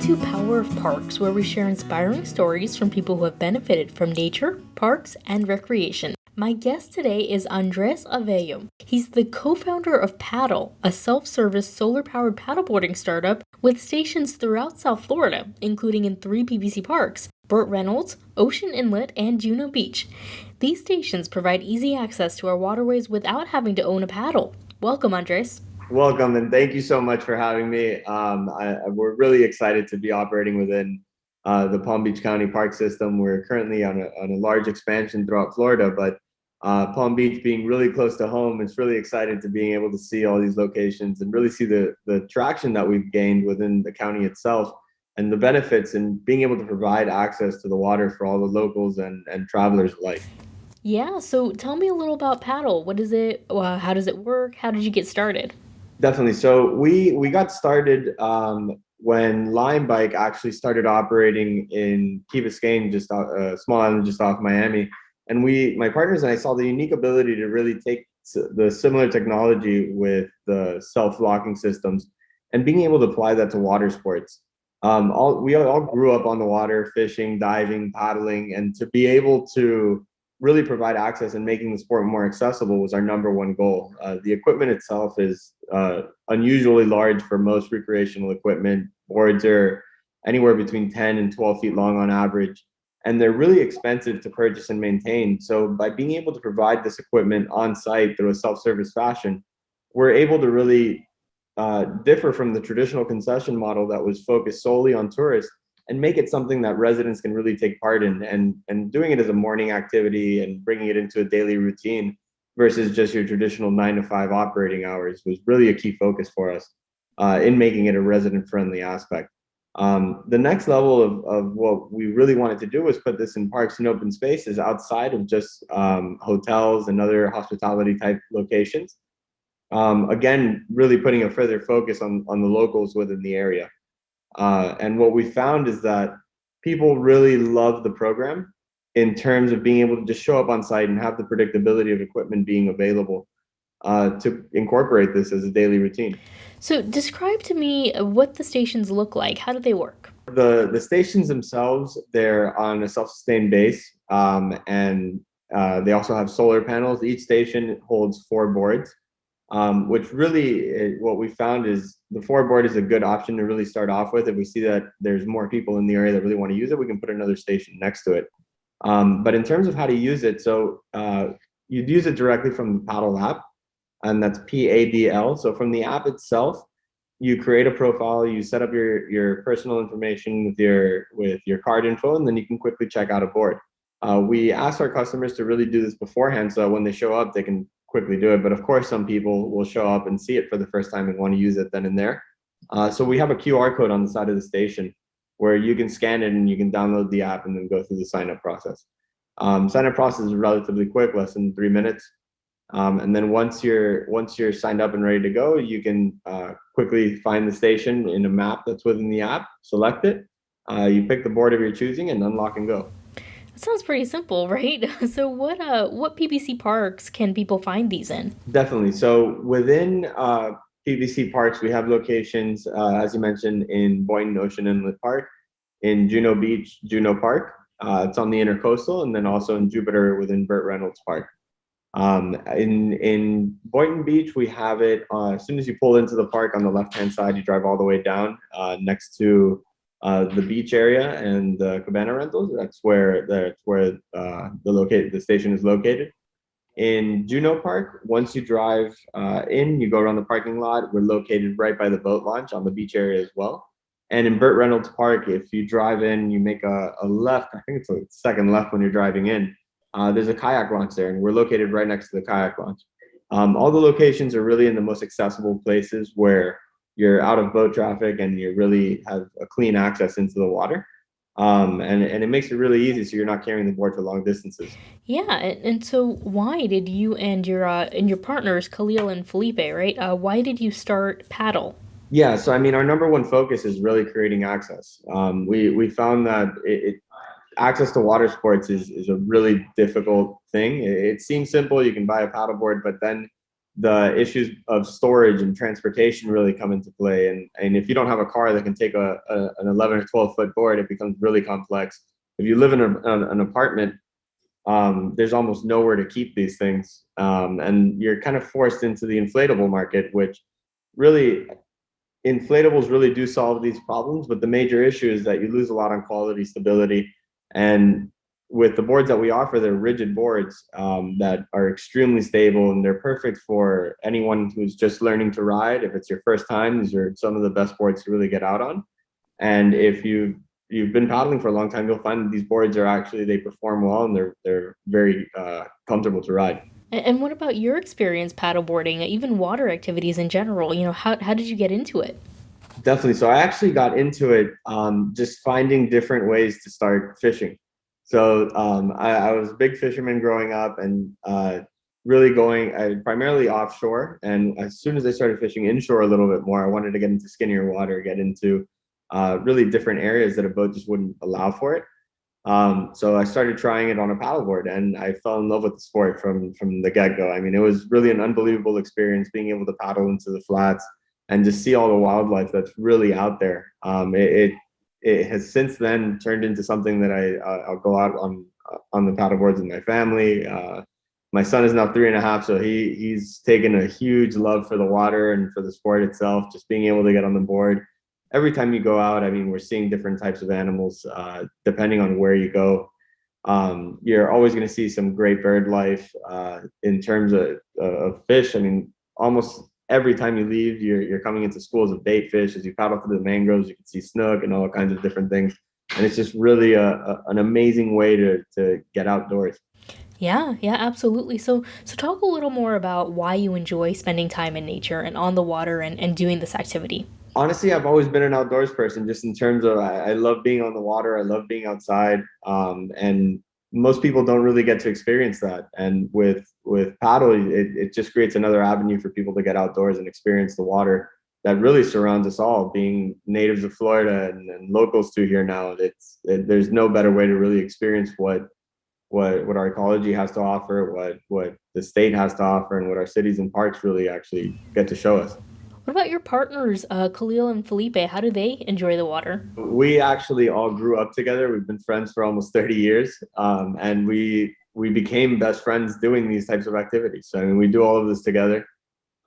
to Power of Parks, where we share inspiring stories from people who have benefited from nature, parks, and recreation. My guest today is Andres Avello. He's the co-founder of PADL, a self-service solar-powered paddleboarding startup with stations throughout South Florida, including in 3 PBC parks: Burt Reynolds, Ocean Inlet, and Juno Beach. These stations provide easy access to our waterways without having to own a paddle. Welcome, Andres. Welcome, and thank you so much for having me. We're really excited to be operating within the Palm Beach County Park System. We're currently on a large expansion throughout Florida, but Palm Beach being really close to home, it's really exciting to being able to see all these locations and really see the traction that we've gained within the county itself and the benefits and being able to provide access to the water for all the locals and travelers alike. Yeah, so tell me a little about Paddle. What is it? How does it work? How did you get started? Definitely. So we got started when Lime Bike actually started operating in Key Biscayne, just a small island just off Miami. And my partners and I saw the unique ability to really take the similar technology with the self-locking systems and being able to apply that to water sports. We all grew up on the water, fishing, diving, paddling, and to be able to really provide access and making the sport more accessible was our number one goal. The equipment itself is unusually large for most recreational equipment. Boards are anywhere between 10 and 12 feet long on average, and they're really expensive to purchase and maintain. So by being able to provide this equipment on site through a self-service fashion, we're able to really differ from the traditional concession model that was focused solely on tourists and make it something that residents can really take part in, and doing it as a morning activity and bringing it into a daily routine versus just your traditional 9 to 5 operating hours was really a key focus for us in making it a resident friendly aspect. The next level of what we really wanted to do was put this in parks and open spaces outside of just hotels and other hospitality type locations. Again, really putting a further focus on the locals within the area. And what we found is that people really love the program in terms of being able to just show up on site and have the predictability of equipment being available to incorporate this as a daily routine. So describe to me what the stations look like. How do they work? The stations themselves, they're on a self-sustained base, and they also have solar panels. Each station holds 4 boards. Which really what we found is the 4 board is a good option to really start off with. If we see that there's more people in the area that really want to use it, we can put another station next to it. But in terms of how to use it, so you'd use it directly from the Paddle app, and that's PADL. So from the app itself, you create a profile, you set up your personal information with your card info, and then you can quickly check out a board. We ask our customers to really do this beforehand so that when they show up, they can quickly do it. But of course, some people will show up and see it for the first time and want to use it then and there. So we have a QR code on the side of the station where you can scan it and you can download the app and then go through the sign up process. Sign up process is relatively quick, less than 3 minutes. And then once you're signed up and ready to go, you can quickly find the station in a map that's within the app, select it, you pick the board of your choosing, and unlock and go. That sounds pretty simple, right? So what PBC parks can people find these in? Definitely. So within PBC Parks, we have locations, as you mentioned, in Boynton Ocean Inlet Park, in Juno Beach, Juno Park. It's on the intercoastal, and then also in Jupiter within Burt Reynolds Park. In Boynton Beach, we have it as soon as you pull into the park on the left-hand side, you drive all the way down next to the beach area and the cabana rentals. That's where the station is located. In Juno Park, once you drive in, you go around the parking lot. We're located right by the boat launch on the beach area as well. And in Burt Reynolds Park, if you drive in, you make a left. I think it's a second left when you're driving in. There's a kayak launch there, and we're located right next to the kayak launch. All the locations are really in the most accessible places where you're out of boat traffic and you really have a clean access into the water. And it makes it really easy so you're not carrying the board for long distances. Yeah, and so why did you and your partners, Khalil and Felipe, right? Why did you start Paddle? Yeah, so I mean, our number one focus is really creating access. We found that access to water sports is a really difficult thing. It seems simple, you can buy a paddleboard, but then the issues of storage and transportation really come into play. And if you don't have a car that can take an 11 or 12-foot board, it becomes really complex. If you live in an apartment, there's almost nowhere to keep these things. And you're kind of forced into the inflatable market, which really, inflatables really do solve these problems. But the major issue is that you lose a lot on quality, stability. And with the boards that we offer, they're rigid boards that are extremely stable, and they're perfect for anyone who's just learning to ride. If it's your first time, these are some of the best boards to really get out on. And if you've been paddling for a long time, you'll find that these boards are actually, they perform well, and they're very comfortable to ride. And what about your experience paddleboarding, even water activities in general? How did you get into it? Definitely. So I actually got into it just finding different ways to start fishing. So I was a big fisherman growing up, and really going primarily offshore. And as soon as I started fishing inshore a little bit more, I wanted to get into skinnier water, get into really different areas that a boat just wouldn't allow for it. So I started trying it on a paddleboard, and I fell in love with the sport from the get-go. I mean, it was really an unbelievable experience being able to paddle into the flats and just see all the wildlife that's really out there. It has since then turned into something that I'll go out on the paddleboards with my family. My son is now 3.5, so he's taken a huge love for the water and for the sport itself. Just being able to get on the board. Every time you go out, I mean, we're seeing different types of animals depending on where you go. You're always going to see some great bird life in terms of fish. I mean, almost every time you leave, you're coming into schools of bait fish. As you paddle through the mangroves, you can see snook and all kinds of different things. And it's just really an amazing way to get outdoors. Yeah, absolutely. So talk a little more about why you enjoy spending time in nature and on the water and doing this activity. Honestly, I've always been an outdoors person, just in terms of I love being on the water. I love being outside. And most people don't really get to experience that. And with paddle, it just creates another avenue for people to get outdoors and experience the water that really surrounds us all. Being natives of Florida and locals to here now, there's no better way to really experience what our ecology has to offer, what the state has to offer, and what our cities and parks really actually get to show us. What about your partners, Khalil and Felipe? How do they enjoy the water? We actually all grew up together. We've been friends for almost 30 years, and we became best friends doing these types of activities. So I mean, we do all of this together,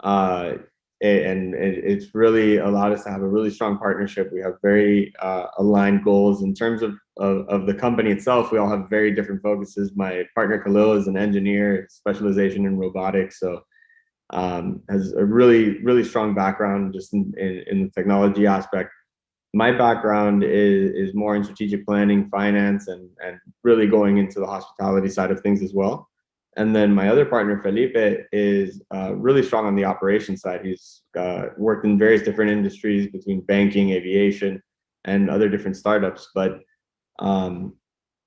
uh, and it's really allowed us to have a really strong partnership. We have very aligned goals in terms of the company itself. We all have very different focuses. My partner Khalil is an engineer, specialization in robotics, so has a really strong background just in the technology aspect. My background is more in strategic planning, finance, and really going into the hospitality side of things as well. And then my other partner, Felipe, is really strong on the operations side. He's worked in various different industries between banking, aviation, and other different startups. But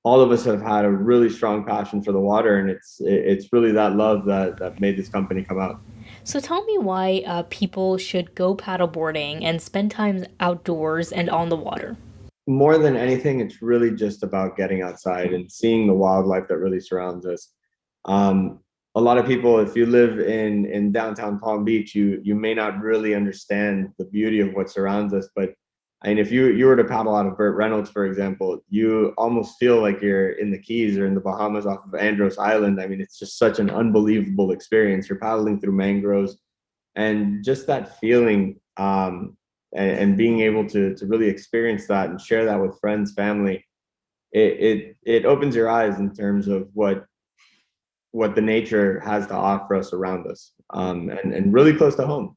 all of us have had a really strong passion for the water, and it's really that love that made this company come out. So tell me why people should go paddleboarding and spend time outdoors and on the water. More than anything, it's really just about getting outside and seeing the wildlife that really surrounds us. Um, a lot of people, if you live in downtown Palm Beach, you may not really understand the beauty of what surrounds us. But I mean, if you were to paddle out of Burt Reynolds, for example, you almost feel like you're in the Keys or in the Bahamas off of Andros Island. I mean, it's just such an unbelievable experience. You're paddling through mangroves, and just that feeling, and being able to really experience that and share that with friends, family, it opens your eyes in terms of what the nature has to offer us around us, and really close to home.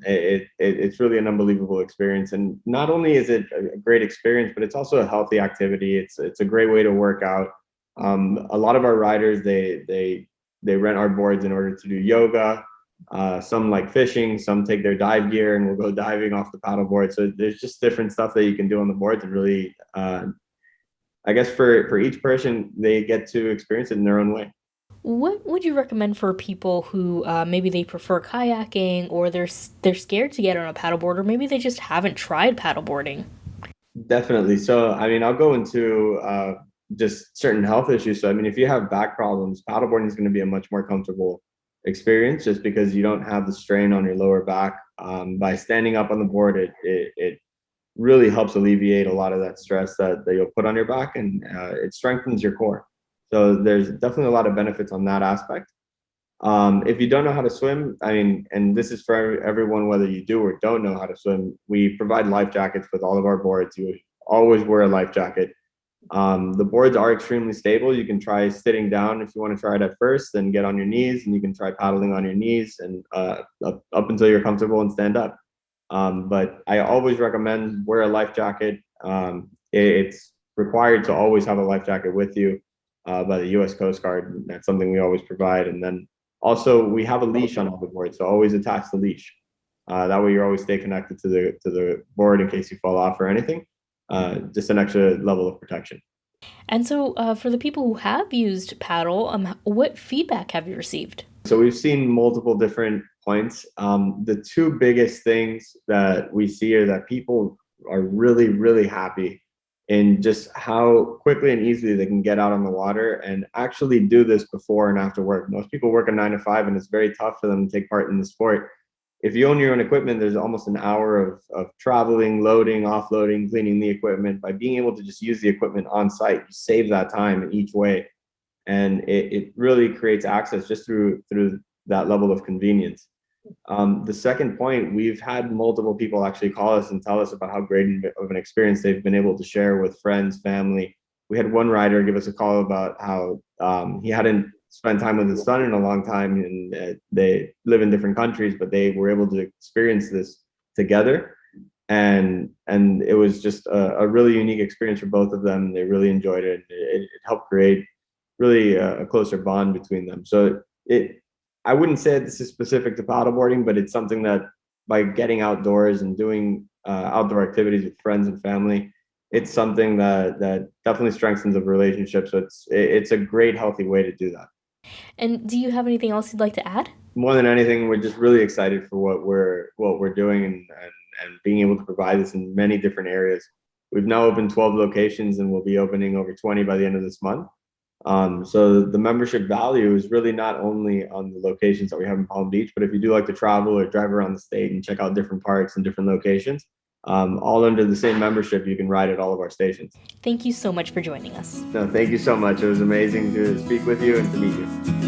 It's really an unbelievable experience, and not only is it a great experience, but it's also a healthy activity. It's a great way to work out. A lot of our riders, they rent our boards in order to do yoga. Some like fishing, some take their dive gear and will go diving off the paddleboard. So there's just different stuff that you can do on the boards, and really, I guess for each person, they get to experience it in their own way. What would you recommend for people who maybe they prefer kayaking or they're scared to get on a paddleboard or maybe they just haven't tried paddleboarding? Definitely. So, I mean, I'll go into just certain health issues. So, I mean, if you have back problems, paddleboarding is going to be a much more comfortable experience, just because you don't have the strain on your lower back. By standing up on the board, it really helps alleviate a lot of that stress that you'll put on your back, and it strengthens your core. So there's definitely a lot of benefits on that aspect. If you don't know how to swim, I mean, and this is for everyone, whether you do or don't know how to swim, we provide life jackets with all of our boards. You always wear a life jacket. The boards are extremely stable. You can try sitting down if you want to try it at first, then get on your knees, and you can try paddling on your knees and up until you're comfortable and stand up. But I always recommend wear a life jacket. It's required to always have a life jacket with you by the U.S. Coast Guard. That's something we always provide. And then also we have a leash on all the boards, so always attach the leash. That way you always stay connected to the board in case you fall off or anything. Just an extra level of protection. And so, for the people who have used paddle, what feedback have you received? So we've seen multiple different points. The two biggest things that we see are that people are really, really happy in just how quickly and easily they can get out on the water and actually do this before and after work. Most people work a 9 to 5, and it's very tough for them to take part in the sport. If you own your own equipment, there's almost an hour of traveling, loading, offloading, cleaning the equipment. By being able to just use the equipment on site, you save that time in each way. And it really creates access just through that level of convenience. The second point, we've had multiple people actually call us and tell us about how great of an experience they've been able to share with friends, family. We had one rider give us a call about how he hadn't spent time with his son in a long time, and they live in different countries, but they were able to experience this together. And it was just a really unique experience for both of them. They really enjoyed it. It helped create really a closer bond between them. So I wouldn't say this is specific to paddleboarding, but it's something that by getting outdoors and doing outdoor activities with friends and family, it's something that definitely strengthens the relationship. So it's a great, healthy way to do that. And do you have anything else you'd like to add? More than anything, we're just really excited for what we're doing, and being able to provide this in many different areas. We've now opened 12 locations, and we'll be opening over 20 by the end of this month. So the membership value is really not only on the locations that we have in Palm Beach, but if you do like to travel or drive around the state and check out different parks and different locations, all under the same membership, you can ride at all of our stations. Thank you so much for joining us. No, thank you so much. It was amazing to speak with you and to meet you.